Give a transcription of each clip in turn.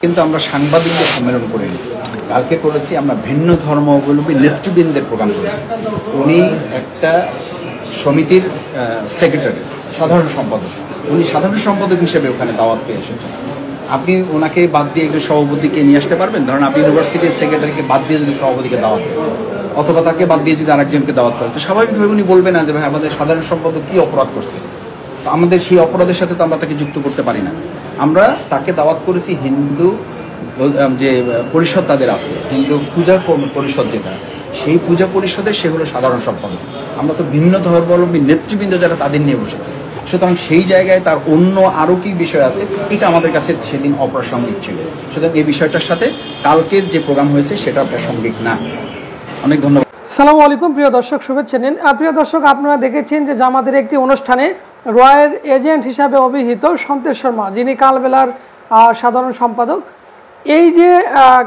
কিন্তু আমরা সাংবাদিকদের সম্মেলন করিনি, কালকে করেছি আমরা ভিন্ন ধর্মাবলম্বী নেতৃবৃন্দের প্রোগ্রাম করেছি। উনি একটা সমিতির সেক্রেটারি, সাধারণ সম্পাদক, উনি সাধারণ সম্পাদক হিসেবে ওখানে দাওয়াত পেয়ে এসেছেন। আপনি ওনাকে বাদ দিয়ে একজন সভাপতিকে নিয়ে আসতে পারবেন? ধরেন আপনি ইউনিভার্সিটির সেক্রেটারিকে বাদ দিয়ে যদি সভাপতিকে দাওয়াত দেন, অথবা তাকে বাদ দিয়ে যদি আরেকজনকে দাওয়াত করেন, তো স্বাভাবিকভাবে উনি বলবেন না যে ভাই আমাদের সাধারণ সম্পাদক কি অপরাধ করছে, আমাদের সেই অপরাধের সাথে তো আমরা তাকে যুক্ত করতে পারি না। আমরা তাকে দাওয়াত করেছি হিন্দু যে পরিষদ তাদের আছে, হিন্দু পূজা পরিষদ যেটা, সেই পূজা পরিষদের সে হলো সাধারণ সম্পাদক। আমরা তো ভিন্ন ধর্মাবলম্বী নেতৃবৃন্দ যারা তাদের নিয়ে বসেছি, সুতরাং সেই জায়গায় তার অন্য আরও কি বিষয় আছে এটা আমাদের কাছে সেদিন অপ্রাসঙ্গিক ছিল। সুতরাং এই বিষয়টার সাথে কালকের যে প্রোগ্রাম হয়েছে সেটা প্রাসঙ্গিক না। অনেক ধন্যবাদ। সালামু আলাইকুম প্রিয় দর্শক, শুভেচ্ছা নিন। প্রিয় দর্শক, আপনারা দেখেছেন যে জামাতের একটি অনুষ্ঠানে রয়ের এজেন্ট হিসাবে অভিহিত সন্তোষ শর্মা, যিনি কালবেলার সাধারণ সম্পাদক, এই যে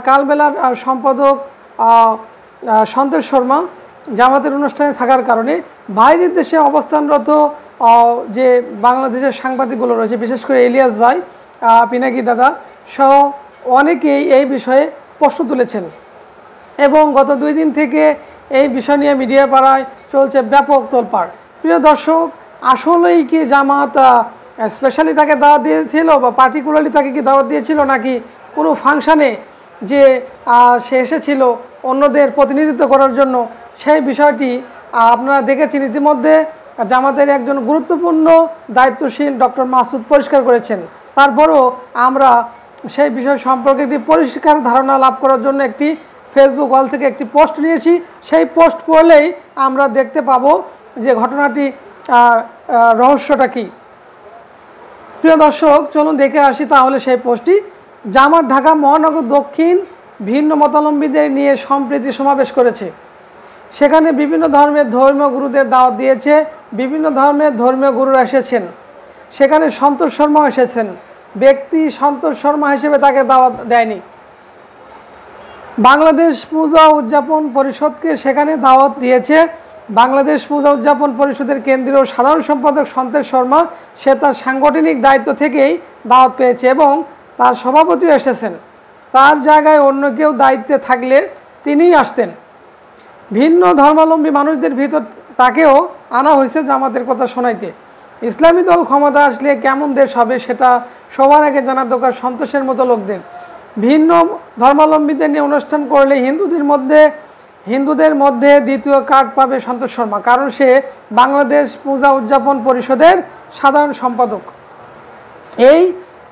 কালবেলার সম্পাদক সন্তোষ শর্মা জামাতের অনুষ্ঠানে থাকার কারণে বাইরের দেশে অবস্থানরত যে বাংলাদেশের সাংবাদিকগুলো রয়েছে, বিশেষ করে ইলিয়াস ভাই, পিনাকি দাদা সহ অনেকেই এই বিষয়ে প্রশ্ন তুলেছেন এবং গত 2 দিন থেকে এই বিষয় নিয়ে মিডিয়া পাড়ায় চলছে ব্যাপক তোলপাড়। প্রিয় দর্শক, আসলেই কি জামাত স্পেশালি তাকে দাওয়াত দিয়েছিল বা পার্টিকুলারলি তাকে কি দাওয়াত দিয়েছিল, নাকি কোনো ফাংশানে যে সে এসেছিল অন্যদের প্রতিনিধিত্ব করার জন্য, সেই বিষয়টি আপনারা দেখেছেন। ইতিমধ্যে জামাতের একজন গুরুত্বপূর্ণ দায়িত্বশীল ডক্টর মাসুদ পরিষ্কার করেছেন। তারপরও আমরা সেই বিষয় সম্পর্কে একটি পরিষ্কার ধারণা লাভ করার জন্য একটি ফেসবুক ওয়াল থেকে একটি পোস্ট নিয়েছি। সেই পোস্ট পড়লেই আমরা দেখতে পাবো যে ঘটনাটি রহস্যটা কি। প্রিয় দর্শক, চলুন দেখে আসি তাহলে সেই পোস্টটি। জামাত ঢাকা মহানগর দক্ষিণ ভিন্ন মতাবলম্বীদের নিয়ে সম্প্রীতি সমাবেশ করেছে। সেখানে বিভিন্ন ধর্মের ধর্মীয় গুরুদের দাওয়াত দিয়েছে, বিভিন্ন ধর্মের ধর্মীয় গুরুরা এসেছেন। সেখানে সন্তোষ শর্মা এসেছেন, ব্যক্তি সন্তোষ শর্মা হিসেবে তাকে দাওয়াত দেয়নি। বাংলাদেশ পূজা উদযাপন পরিষদকে সেখানে দাওয়াত দিয়েছে। বাংলাদেশ পূজা উদযাপন পরিষদের কেন্দ্রীয় সাধারণ সম্পাদক সন্তোষ শর্মা, সে তার সাংগঠনিক দায়িত্ব থেকেই দাওয়াত পেয়েছে এবং তার সভাপতিও এসেছেন। তার জায়গায় অন্য কেউ দায়িত্বে থাকলে তিনিই আসতেন। ভিন্ন ধর্মাবলম্বী মানুষদের ভিতর তাকেও আনা হয়েছে জামাতের কথা শোনাইতে। ইসলামী দল ক্ষমতা আসলে কেমন দেশ হবে সেটা সবার আগে জানার দরকার সন্তোষের মতো লোকদের। ভিন্ন ধর্মাবলম্বীদের নিয়ে অনুষ্ঠান করলে হিন্দুদের মধ্যে দ্বিতীয় কার্ড পাবে সন্তোষ শর্মা, কারণ সে বাংলাদেশ পূজা উদযাপন পরিষদের সাধারণ সম্পাদক। এই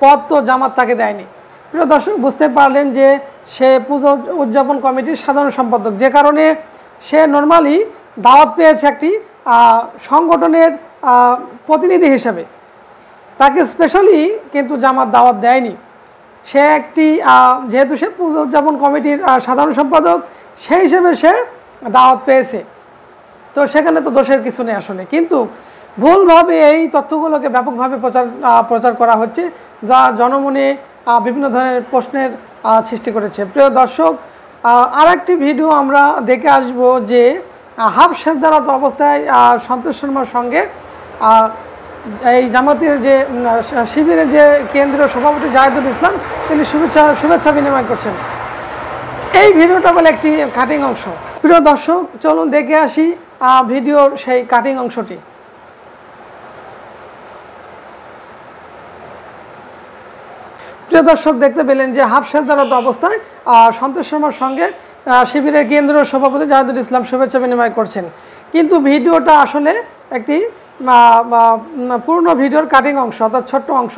পদ তো জামাত তাকে দেয়নি। প্রিয় দর্শক, বুঝতে পারলেন যে সে পূজা উদযাপন কমিটির সাধারণ সম্পাদক, যে কারণে সে নর্মালি দাওয়াত পেয়েছে একটি সংগঠনের প্রতিনিধি হিসেবে। তাকে স্পেশালি কিন্তু জামাত দাওয়াত দেয়নি। সে একটি যেহেতু সে পূজা উদযাপন কমিটির সাধারণ সম্পাদক, সেই হিসেবে সে দাওয়াত পেয়েছে। তো সেখানে তো দোষের কিছু নেই আসলে, কিন্তু ভুলভাবে এই তথ্যগুলোকে ব্যাপকভাবে প্রচার করা হচ্ছে, যা জনমনে বিভিন্ন ধরনের প্রশ্নের সৃষ্টি করেছে। প্রিয় দর্শক, আর একটি ভিডিও আমরা দেখে আসব যে হাফ সেজদারত অবস্থায় সন্তোষ শর্মার সঙ্গে এই জামাতের যে শিবিরের যে কেন্দ্রীয় সভাপতি জাহিদুল ইসলাম, তিনি শুভেচ্ছা বিনিময় করছেন। এই ভিডিওটা বলে একটি কাটিং অংশ। প্রিয় দর্শক, চলুন দেখে আসি ভিডিওর সেই কাটিং অংশটি। প্রিয় দর্শক, দেখতে পেলেন যে হাফ সেজদারত অবস্থায় সন্তোষ শর্মার সঙ্গে শিবিরের কেন্দ্রীয় সভাপতি জাহিদুল ইসলাম শুভেচ্ছা বিনিময় করছেন। কিন্তু ভিডিওটা আসলে একটি পূর্ণ ভিডিওর কাটিং অংশ, অর্থাৎ ছোট্ট অংশ,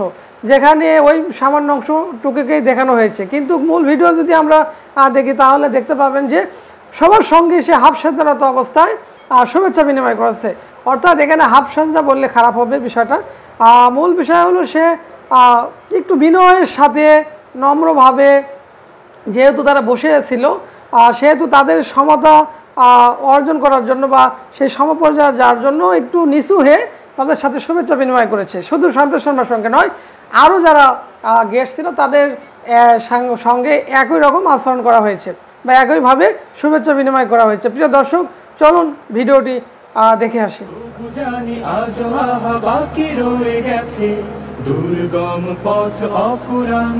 যেখানে ওই সামান্য অংশটুকুকেই দেখানো হয়েছে। কিন্তু মূল ভিডিও যদি আমরা দেখি তাহলে দেখতে পাবেন যে সবার সঙ্গে সে হাফ সেজদারত অবস্থায় শুভেচ্ছা বিনিময় করেছে। অর্থাৎ এখানে হাফ সেজদা বললে খারাপ হবে বিষয়টা। মূল বিষয় হলো সে একটু বিনয়ের সাথে নম্রভাবে, যেহেতু তারা বসে ছিল, সেহেতু তাদের সমতা অর্জন করার জন্য বা সেই সমপর্যায়ে যাওয়ার জন্য একটু নিচু হয়ে তাদের সাথে শুভেচ্ছা বিনিময় করেছে। শুধু সন্তোষ শর্মার সঙ্গে নয়, আরও যারা গেস্ট ছিল তাদের সঙ্গে একই রকম আচরণ করা হয়েছে বা একইভাবে শুভেচ্ছা বিনিময় করা হয়েছে। প্রিয় দর্শক, চলুন ভিডিওটি দেখে আসি। দুর্গম পথ অফুরান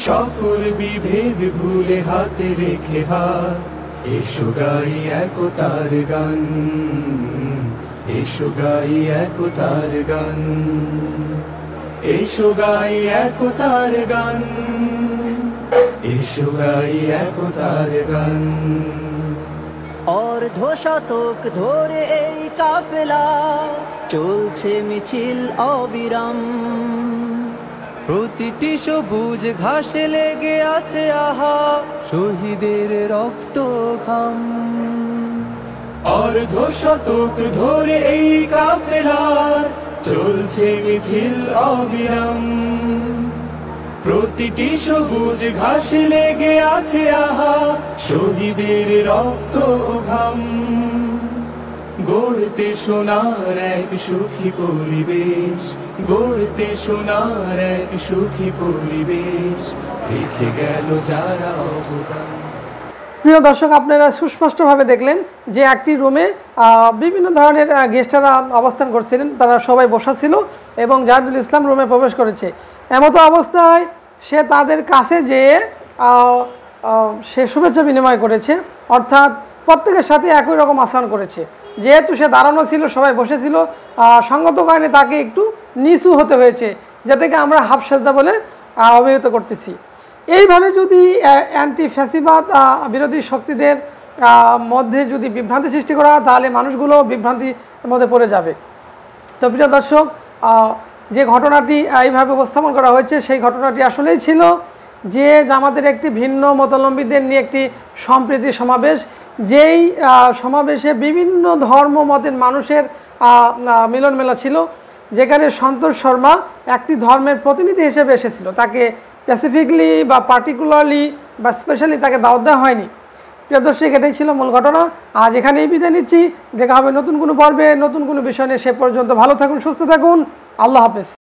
সকল বিভেদ ভুলে হাতে রেখে হাত, এসো গাই একতার গান, এসো গাই একতার গান, এসো গাই একতার গান, এসো গাই একতার গান। অর্ধ শতক ধরে এই কাফেলা চলছে মিছিল অবিরাম, প্রতিটি সবুজ ঘাসে লেগে আছে আহা শহীদের রক্ত ঘাম। অর্ধ শতক ধরে এই কাফেলার চলছে মিছিল অবিরাম, প্রতিটি সবুজ ঘাসে লেগে আছে আহা শহীদের রক্ত ঘাম। গড়তে সোনার এক সুখী পরিবেশ, গড়তে সোনার এক সুখী পরিবেশ, রেখে গেল যারা অবদান। প্রিয় দর্শক, আপনারা সুস্পষ্টভাবে দেখলেন যে একটি রুমে বিভিন্ন ধরনের গেস্টরা অবস্থান করছিলেন, তারা সবাই বসা ছিল এবং জাহিদুল ইসলাম রুমে প্রবেশ করেছে। এমতো অবস্থায় সে তাদের কাছে যেয়ে সে শুভেচ্ছা বিনিময় করেছে, অর্থাৎ প্রত্যেকের সাথে একই রকম আচরণ করেছে। যেহেতু সে দাঁড়ানো ছিল, সবাই বসেছিল, সঙ্গত কারণে তাকে একটু নিচু হতে হয়েছে, যেটাকে আমরা হাফ সেজদা বলে অভিহিত করতেছি। এইভাবে যদি অ্যান্টি ফ্যাসিবাদ বিরোধী শক্তিদের মধ্যে যদি বিভ্রান্তি সৃষ্টি করা হয়, তাহলে মানুষগুলো বিভ্রান্তির মধ্যে পড়ে যাবে। তো প্রিয় দর্শক, যে ঘটনাটি এইভাবে উপস্থাপন করা হয়েছে, সেই ঘটনাটি আসলেই ছিল যে জামাতের একটি ভিন্ন মতাবলম্বীদের নিয়ে একটি সম্প্রীতি সমাবেশ, যেই সমাবেশে বিভিন্ন ধর্ম মতের মানুষের মিলন মেলা ছিল, যেখানে সন্তোষ শর্মা একটি ধর্মের প্রতিনিধি হিসেবে এসেছিল। তাকে স্পেসিফিকলি বা পার্টিকুলারলি বা স্পেশালি তাকে দাওয়াত দেওয়া হয়নি। প্রিয় দর্শক, এটাই ছিল মূল ঘটনা। আজ এখানেই বিদায় নিচ্ছি। দেখা হবে নতুন কোনো পর্বে, নতুন কোনো বিষয় নিয়ে। সে পর্যন্ত ভালো থাকুন, সুস্থ থাকুন। আল্লাহ হাফেজ।